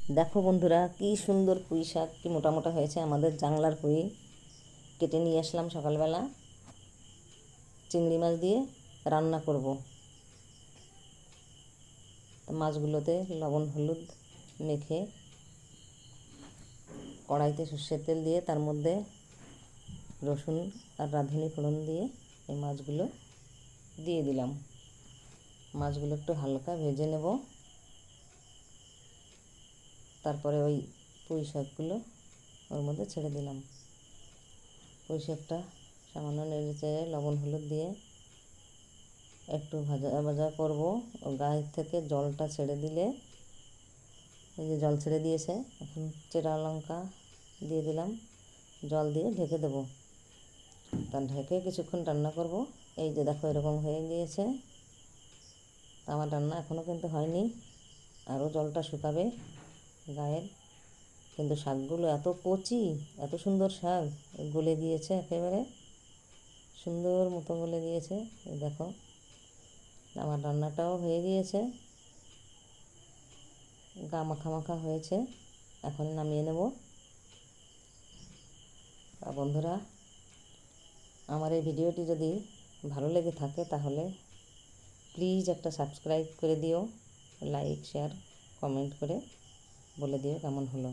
দেখো বন্ধুরা, কি সুন্দর পুঁই শাক, কি মোটা মোটা হয়েছে। আমাদের জাংলার পুঁই কেটে নিয়ে আসলাম সকালবেলা। চিংড়ি মাছ দিয়ে রান্না করব। মাছগুলোতে লবণ হলুদ মেখে কড়াইতে সর্ষের তেল দিয়ে তার মধ্যে রসুন আর রাঁধুনি ফোড়ন দিয়ে এই মাছগুলো দিয়ে দিলাম। মাছগুলো একটু হালকা ভেজে নেব। তারপরে ওই পুঁই শাকগুলো ওর মধ্যে ছেড়ে দিলাম। পুঁই শাকটা সামান্য নেড়ে চেড়ে লবণ হলুদ দিয়ে একটু ভাজা ভাজা করব। ও গায়ের থেকে জলটা ছেড়ে দিলে, এই যে জল ছেড়ে দিয়েছে, এখন চেরা লঙ্কা দিয়ে দিলাম। জল দিয়ে ঢেকে দেবো। তা ঢেকে কিছুক্ষণ রান্না করব। এই যে দেখো, এরকম হয়ে গিয়েছে। আমার রান্না এখনও কিন্তু হয়নি, আরও জলটা শুকাবে গায়ের। কিন্তু শাকগুলো এত কচি, এত সুন্দর শাক, গলে গিয়েছে একেবারে সুন্দর মতো গলে গিয়েছে। এই দেখো, আমার রান্নাটাও হয়ে গিয়েছে, গা মাখা মাখা হয়েছে। এখন নামিয়ে নেব। বন্ধুরা, আমার এই ভিডিওটি যদি ভালো লেগে থাকে তাহলে প্লিজ একটা সাবস্ক্রাইব করে দিও, লাইক শেয়ার কমেন্ট করে বলে দিও কেমন হলো।